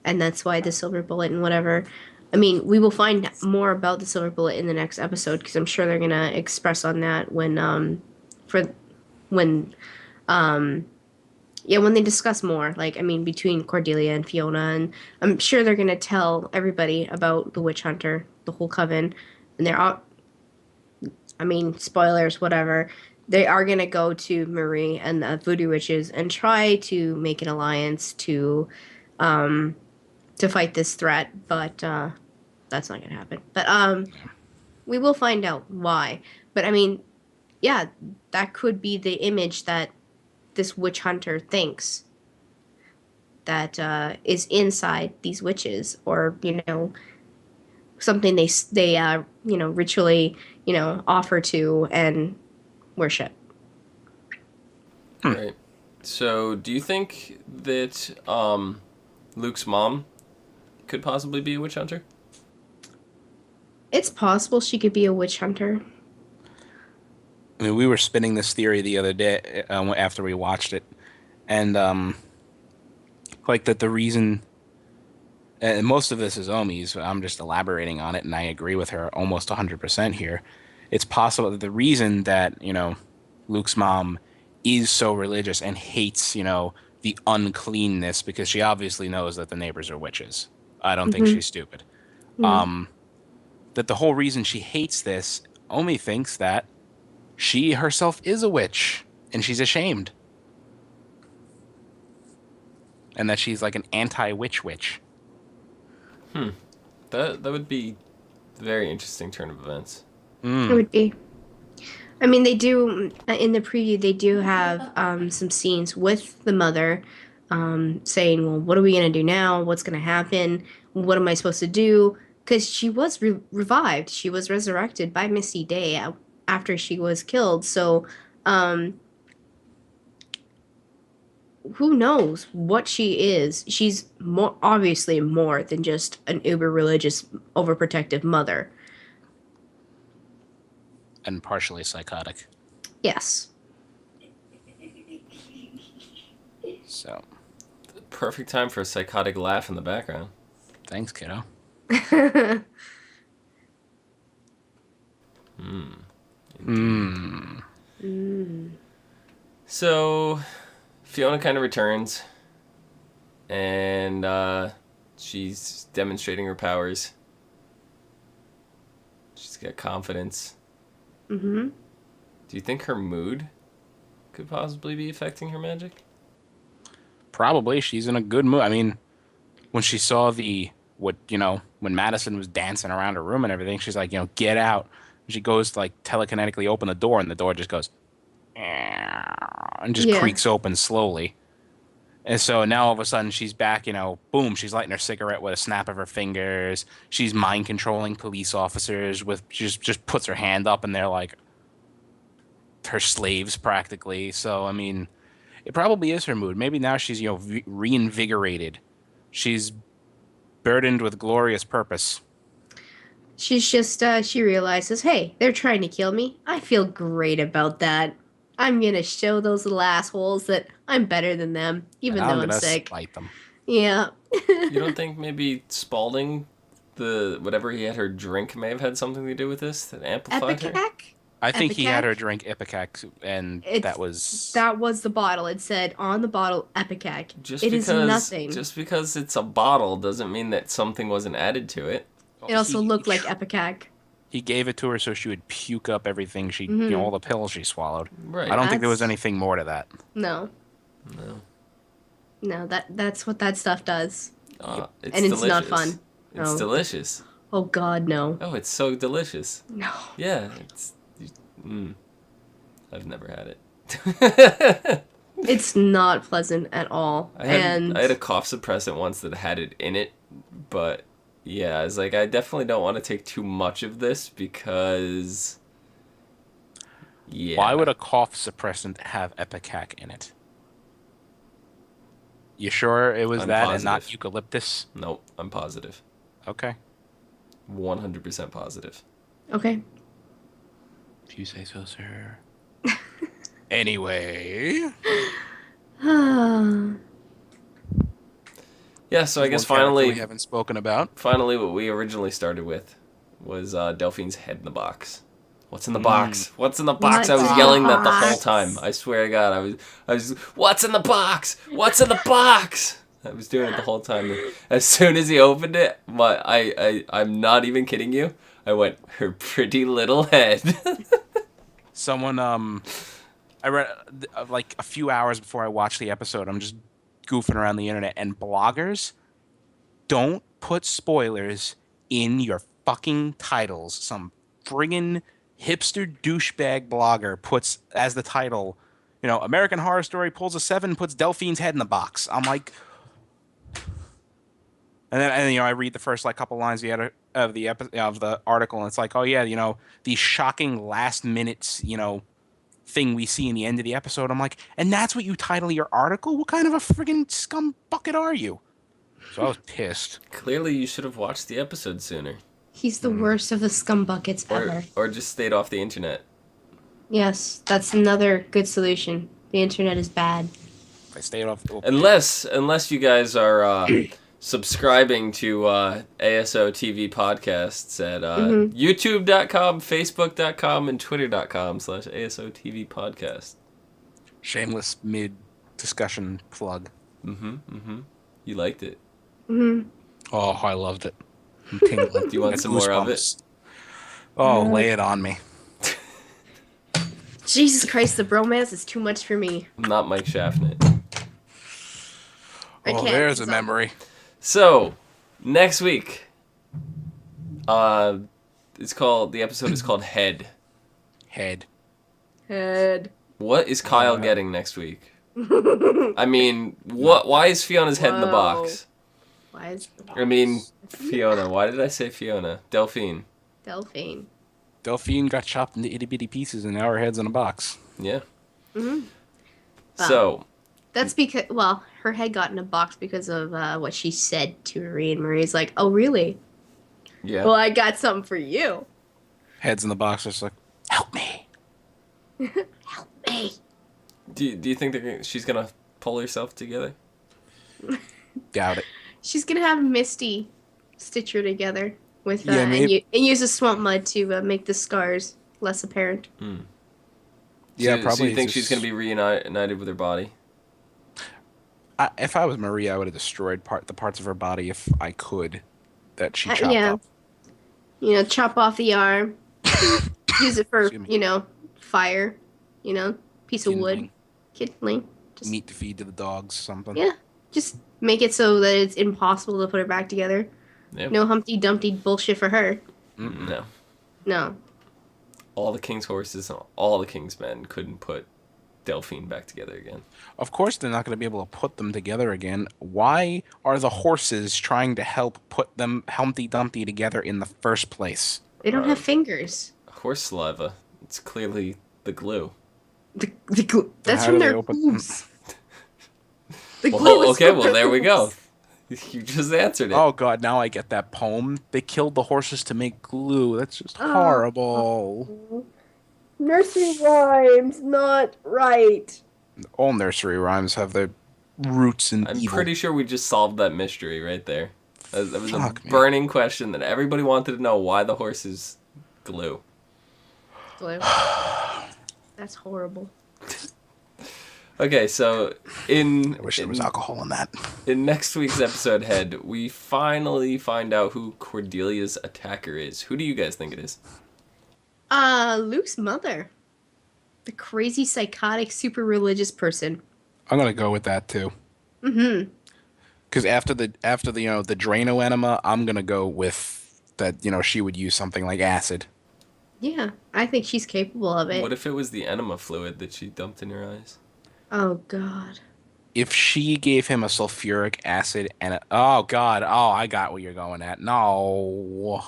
and that's why the silver bullet and whatever. I mean, we will find more about the silver bullet in the next episode because I'm sure they're gonna express on that for when yeah, when they discuss more, like, I mean, between Cordelia and Fiona, and I'm sure they're gonna tell everybody about the witch hunter, the whole coven, and they're all, I mean, spoilers, whatever. They are gonna go to Marie and the voodoo witches and try to make an alliance um, to fight this threat, but that's not gonna happen. But we will find out why. But I mean, yeah, that could be the image that this witch hunter thinks that is inside these witches, or something they ritually offer to and worship. Hmm. Right. So, do you think that Luke's mom could possibly be a witch hunter? It's possible she could be a witch hunter. I mean, we were spinning this theory the other day after we watched it, and like that the reason, and most of this is Omi's. I'm just elaborating on it, and I agree with her almost 100% here. It's possible that the reason that Luke's mom is so religious and hates the uncleanness because she obviously knows that the neighbors are witches. I don't think Mm-hmm. she's stupid. No. That the whole reason she hates this, Omi thinks that she herself is a witch and she's ashamed. And that she's like an anti-witch witch. That would be a very interesting turn of events. It would be. I mean, they do in the preview. They do have some scenes with the mother, saying, "Well, what are we gonna do now? What's gonna happen? What am I supposed to do?" Because she was revived. She was resurrected by Misty Day after she was killed. So, um, who knows what she is? She's more obviously more than just an uber religious, overprotective mother. And partially psychotic. Yes. So, Perfect time for a psychotic laugh in the background. thanks, kiddo. So, Fiona kind of returns, and she's demonstrating her powers. She's got confidence. Mm-hmm. Do you think her mood could possibly be affecting her magic? Probably she's in a good mood. I mean, when she saw when Madison was dancing around her room and everything, she's like, get out. And she goes to, like, telekinetically open the door, and the door just goes, and just Yeah. creaks open slowly. And so now all of a sudden she's back, boom, she's lighting her cigarette with a snap of her fingers. She's mind controlling police officers with just puts her hand up and they're like her slaves practically. So, I mean, it probably is her mood. Maybe now she's, reinvigorated. She's burdened with glorious purpose. She's just, she realizes, hey, they're trying to kill me. I feel great about that. I'm gonna show those little assholes that I'm better than them, And even I'm though I'm gonna sick. spite them. Yeah. You don't think maybe Spalding, whatever he had her drink, may have had something to do with this that amplified her? Epicac? I think he had Epicac? her drink Ipecac, and that was... That was the bottle. It said on the bottle Epicac. Just It because is nothing. just because it's a bottle doesn't mean that something wasn't added to it. It also He- looked like Epicac. He gave it to her so she would puke up everything all the pills she swallowed. Right. I don't think there was That's- anything more to that. No. No. No, that's what that stuff does. It's And it's delicious. not fun. It's No. delicious. Oh god, no. Oh, it's so delicious. No. Yeah, I've never had it. It's not pleasant at all. I had a cough suppressant once that had it in it, but yeah, I was like, I definitely don't want to take too much of this because, yeah. Why would a cough suppressant have Ipecac in it? You sure it was I'm that and positive. not eucalyptus? Nope, I'm positive. Okay. 100% positive. Okay. If you say so, sir. Anyway. Yeah, so I guess one character finally we haven't spoken about. Finally, what we originally started with was Delphine's head in the box. What's in the box? What's in the box? What's I was in the yelling that the whole box? time. I swear to God, I was. What's in the box? What's in the box? I was doing it the whole time. As soon as he opened it, I'm not even kidding you. I went, her pretty little head. Someone, I read like a few hours before I watched the episode. I'm just goofing around the internet, and bloggers don't put spoilers in your fucking titles. Some friggin' hipster douchebag blogger puts as the title, American Horror Story pulls a 7, puts Delphine's head in the box. I'm like, and then I read the first couple lines of the article, and it's like, oh yeah, the shocking last minutes, thing we see in the end of the episode. I'm like, and that's what you title your article? What kind of a friggin' scum bucket are you? So I was pissed. Clearly, you should have watched the episode sooner. He's the worst of the scumbuckets ever. Or just stayed off the internet. Yes, that's another good solution. The internet is bad. If I stayed off. Oh, Unless you guys are subscribing to ASOTV podcasts at Hmm. youtube.com, facebook.com, and twitter.com/ASOTV podcast. shameless mid-discussion plug. You liked it. Hmm. Oh, I loved it. I'm tingling. Do you want Got some more of it? goosebumps. Oh, lay it on me. Jesus Christ, the bromance is too much for me. Not Mike Shaffnet. I Oh, can't. there's a memory. So, next week, the episode is called Head. Head. Head. What is Kyle getting next week? I mean, why is Fiona's head in the box? Why is I mean, Fiona. Why did I say Fiona? Delphine. Delphine? Delphine got chopped into itty bitty pieces, and now her head's in a box. Yeah. Mm-hmm. So, That's because, well, her head got in a box because of what she said to Marie, and Marie's like, oh, really? yeah. Well, I got something for you. Head's in the box. It's like, help me. Help me. Do you think she's gonna pull herself together? Doubt it. She's going to have Misty stitch her together with Yeah, maybe. and use the swamp mud to make the scars less apparent. Yeah, So probably. you think she's gonna be reunited with her body? If I was Maria, I would have destroyed the parts of her body if I could that she chopped yeah. up. You know, chop off the arm, use it for, Excuse me. fire, piece of wood, Kindling. kindling. Just, Meat to feed to the dogs, something. yeah, just make it so that it's impossible to put her back together. Yeah. No Humpty Dumpty bullshit for her. No. No. All the king's horses and all the king's men couldn't put Delphine back together again. Of course, they're not going to be able to put them together again. Why are the horses trying to help put them Humpty Dumpty together in the first place? They don't have fingers. Horse saliva. It's clearly the glue. That's how from do they their open- hooves. The glue Well, is okay, from well their there we go. hooves. You just answered it. Oh god, now I get that poem. They killed the horses to make glue. That's just horrible. Nursery rhymes, not right. All nursery rhymes have their roots in I'm evil. pretty sure we just solved that mystery right there. That was Fuck, a man. burning question that everybody wanted to know why the horses glue. Glue. That's horrible. Okay, so I wish there was alcohol in that. in next week's episode, Head, we finally find out who Cordelia's attacker is. Who do you guys think it is? Luke's mother. The crazy, psychotic, super religious person. I'm gonna go with that too. Mm-hmm. Because after the the Drano enema, I'm gonna go with that. She would use something like acid. Yeah, I think she's capable of it. What if it was the enema fluid that she dumped in her eyes? Oh, God. If she gave him a sulfuric acid and oh god, oh I got what you're going at. No.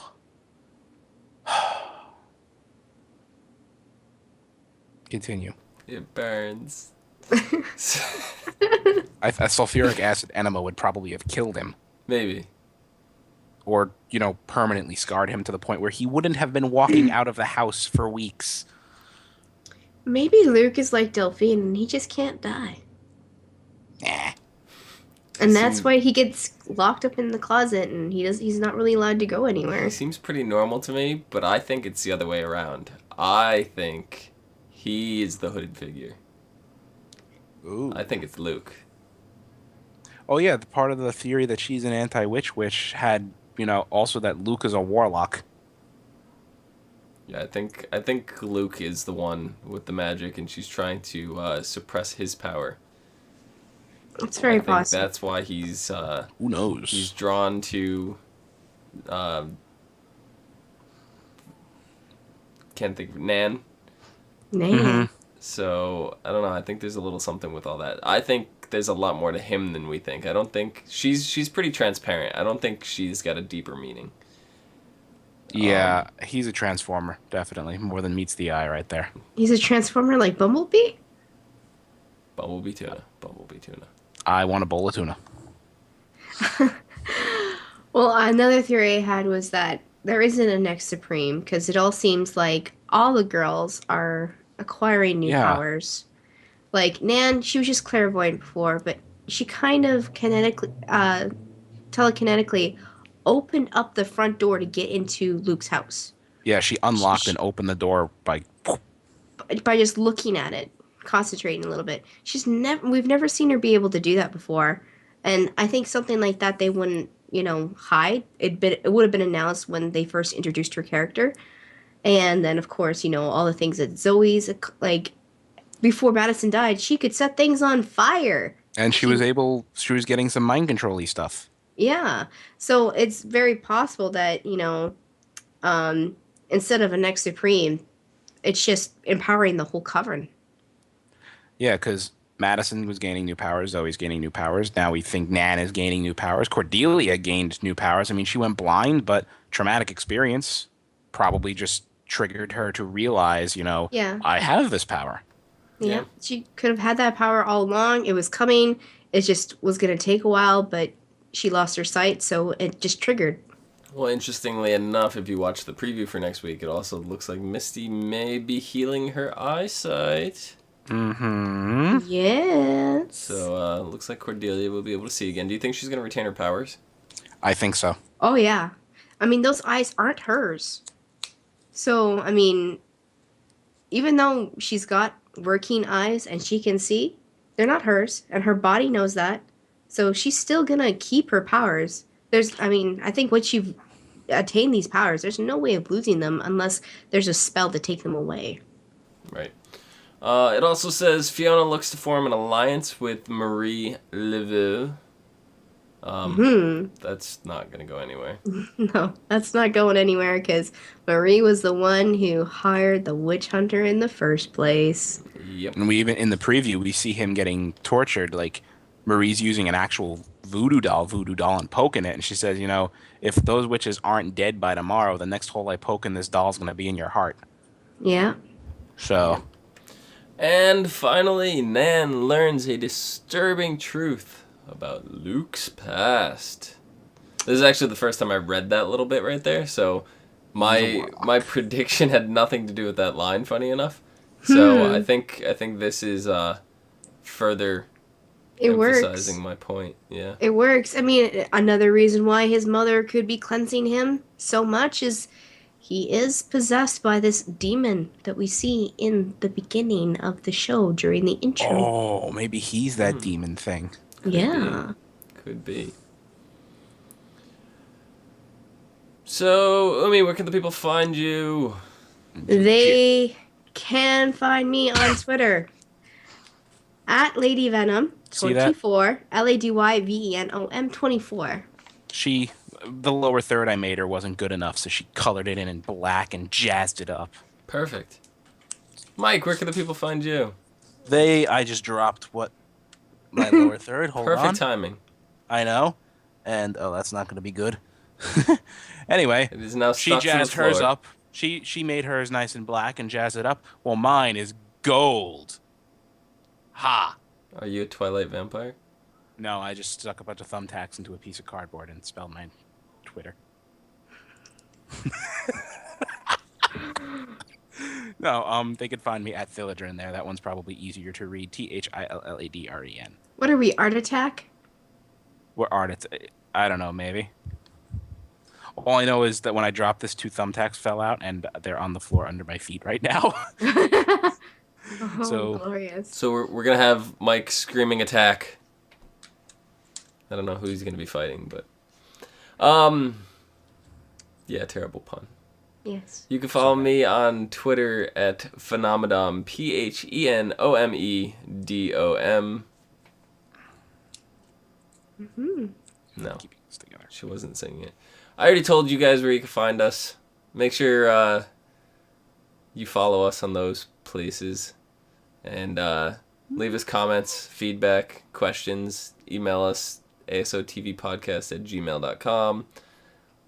Continue. It burns. A sulfuric acid enema would probably have killed him. Maybe. Or, permanently scarred him to the point where he wouldn't have been walking out of the house for weeks. Maybe Luke is like Delphine and he just can't die. Nah. And that's why he gets locked up in the closet and he's not really allowed to go anywhere. He seems pretty normal to me, but I think it's the other way around. I think he is the hooded figure. Ooh. I think it's Luke. Oh yeah, the part of the theory that she's an anti-witch witch had, also that Luke is a warlock. Yeah, I think Luke is the one with the magic, and she's trying to suppress his power. It's very I think possible. that's why he's Who knows? he's drawn to. Can't think of Nan. Man. So I don't know. I think there's a little something with all that. I think there's a lot more to him than we think. I don't think she's pretty transparent. I don't think she's got a deeper meaning. Yeah, he's a transformer, definitely. More than meets the eye right there. He's a transformer like Bumblebee? Bumblebee tuna. Bumblebee tuna. I want a bowl of tuna. Well, another theory I had was that there isn't a next Supreme because it all seems like all the girls are acquiring new Yeah. powers. Like Nan, she was just clairvoyant before, but she kind of telekinetically opened up the front door to get into Luke's house Yeah, she unlocked and opened the door by just looking at it, concentrating a little bit. We've never seen her be able to do that before, and I think something like that they wouldn't, hide. It would have been announced when they first introduced her character, and then of course, all the things that Zoe's like before Madison died, she could set things on fire. and she was getting some mind control-y stuff. Yeah. So it's very possible that, um, instead of a next Supreme, it's just empowering the whole Coven. Yeah, because Madison was gaining new powers, Zoe's gaining new powers. Now we think Nan is gaining new powers. Cordelia gained new powers. I mean, she went blind, but traumatic experience probably just triggered her to realize, Yeah. I have this power. Yeah. She could have had that power all along. It was coming. It just was going to take a while, but she lost her sight, so it just triggered. Well, interestingly enough, if you watch the preview for next week, it also looks like Misty may be healing her eyesight. Mm-hmm. Yes. So, looks like Cordelia will be able to see again. Do you think she's going to retain her powers? I think so. Oh, yeah. I mean, those eyes aren't hers. So, I mean, even though she's got working eyes and she can see, they're not hers, and her body knows that. So she's still gonna keep her powers. I think once you've attained these powers, there's no way of losing them unless there's a spell to take them away. Right. It also says Fiona looks to form an alliance with Marie Laveau. That's not going to go anywhere. No, that's not going anywhere because Marie was the one who hired the witch hunter in the first place. Yep. And we even in the preview we see him getting tortured. Like Marie's using an actual voodoo doll, and poking it, and she says, if those witches aren't dead by tomorrow, the next hole I poke in this doll is going to be in your heart. Yeah. So. And finally, Nan learns a disturbing truth about Luke's past. This is actually the first time I read that little bit right there, so my prediction had nothing to do with that line, funny enough. So I think this is further emphasizing my point. Yeah. It works. I mean, another reason why his mother could be cleansing him so much is he is possessed by this demon that we see in the beginning of the show during the intro. Oh, maybe he's that demon thing. Could be. So, Umi, where can the people find you? They can find me on Twitter at Lady Venom 24, LADYVENOM 24. The lower third I made her wasn't good enough, so she colored it in black and jazzed it up. Perfect. Mike, where can the people find you? I just dropped my lower third. Hold on. Perfect timing. I know. And, that's not going to be good. Anyway, it is now she jazzed hers up. She made hers nice and black and jazzed it up. Well, mine is gold. Ha! Are you a Twilight vampire? No, I just stuck a bunch of thumbtacks into a piece of cardboard and spelled my Twitter. No, they could find me at Thilladren there. That one's probably easier to read. THILLADREN. What are we, Art Attack? We're I don't know, maybe. All I know is that when I dropped this, 2 thumbtacks fell out, and they're on the floor under my feet right now. Glorious. So we're going to have Mike screaming attack. I don't know who he's going to be fighting, but... yeah, terrible pun. Yes. You can follow me on Twitter at Phenomedom, PHENOMEDOM. No, Keeping this together. she wasn't singing it. I already told you guys where you can find us. Make sure you follow us on those places. And leave us comments, feedback, questions. Email us, asotvpodcast@gmail.com.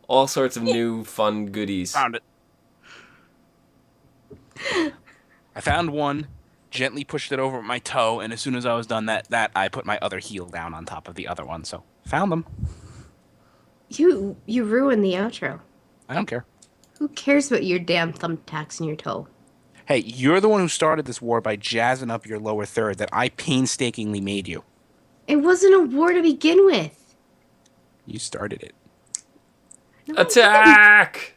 All sorts of new fun goodies. Found it. I found one, gently pushed it over with my toe, and as soon as I was done that I put my other heel down on top of the other one. So, found them. You ruined the outro. I don't care. Who cares about your damn thumbtacks in your toe? Hey, you're the one who started this war by jazzing up your lower third that I painstakingly made you. It wasn't a war to begin with. You started it. No, I didn't. Attack!